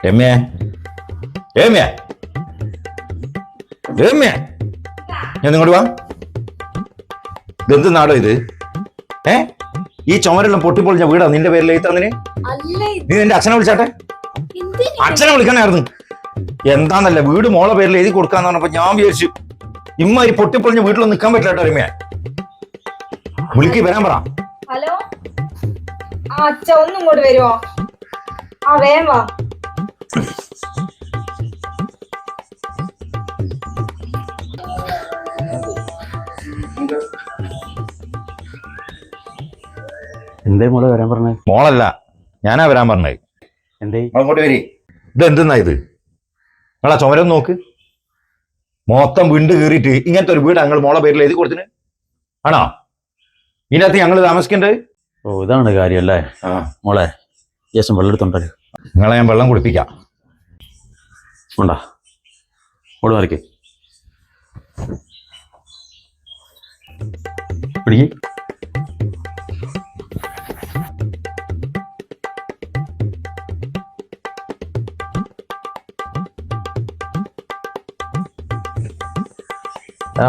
രമ്യ രമ്യ രമ്യ ഞാൻ നിങ്ങോട്ട് വാ. ഇതെന്ത് നാടോ ഇത്? ഈ ചുമരെല്ലാം പൊട്ടിപ്പൊളിഞ്ഞ വീടാ നിന്റെ പേരിൽ എഴുത്തന്നിന്? നീ നിന്റെ അച്ഛനെ വിളിച്ചാട്ടെ. അച്ഛനെ വിളിക്കണായിരുന്നു. എന്താന്നല്ല വീട് മോളെ പേരിൽ എഴുതി കൊടുക്കാന്ന് പറഞ്ഞപ്പോ ഞാൻ വിചാരിച്ചു ഇമ്മാരി പൊട്ടിപ്പൊളിഞ്ഞ വീട്ടിലൊന്നും നിൽക്കാൻ പറ്റില്ല കേട്ടോ രമ്യ. വിളിക്ക് വരാൻ പറ. ഹലോ അച്ഛ ഒന്നും ഇങ്ങോട്ട് വരുമോ? വേഗം വാ. എന്തേ മോളെ വരാൻ പറഞ്ഞേ? മോളല്ല ഞാനാ വരാൻ പറഞ്ഞത്. എന്തേ അങ്ങോട്ട് വരി. ഇതെന്തെന്നാ ഇത്? നിങ്ങളാ ചുമരം നോക്ക്, മൊത്തം വീണ്ട് കീറിയിട്ട് ഇങ്ങനത്തെ ഒരു വീട് ഞങ്ങൾ മോളെ പേരിൽ എഴുതി കൊടുത്തിന് ആണോ? ഇതിനകത്ത് ഞങ്ങൾ താമസിക്കേണ്ടത്? ഓ ഇതാണ് കാര്യം അല്ലേ? മോളെ ശേഷം വെള്ളം എടുത്തോണ്ടേ. നിങ്ങളെ ഞാൻ വെള്ളം കുടിപ്പിക്കാം. ഉണ്ടാ ഓട് മറിക്ക് പിടിക്ക്.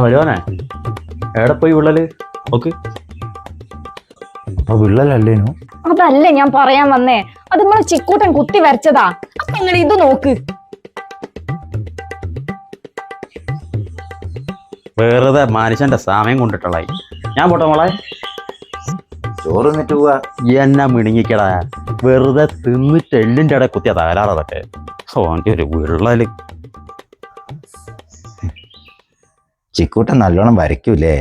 വരുവാനേ എവിടെ പോയി വിള്ളല് നോക്ക്. വിള്ളലല്ലേനു? അതല്ലേ ഞാൻ പറയാൻ വന്നേ, അത് നമ്മളെ ചിക്കൂട്ടൻ കുത്തി വരച്ചതാ. അപ്പൊ നിങ്ങൾ ഇത് നോക്ക്. വെറുതെ മനുഷ്യന്റെ സമയം കൊണ്ടിട്ടുള്ളായി. ഞാൻ പോട്ടെ മോളെ. ചോറ് നിന്നിട്ട് പോവാ. എന്നാ മിണിങ്ങിക്കടാ, വെറുതെ തിന്നിട്ട് എല്ലിൻ്റെ ഇടയിൽ കുത്തിയ തകരാറതൊക്കെ. ഓൻ്റെ ഒരു വിള്ളല്. ചിക്കൂട്ടൻ നല്ലോണം വരയ്ക്കൂലേ?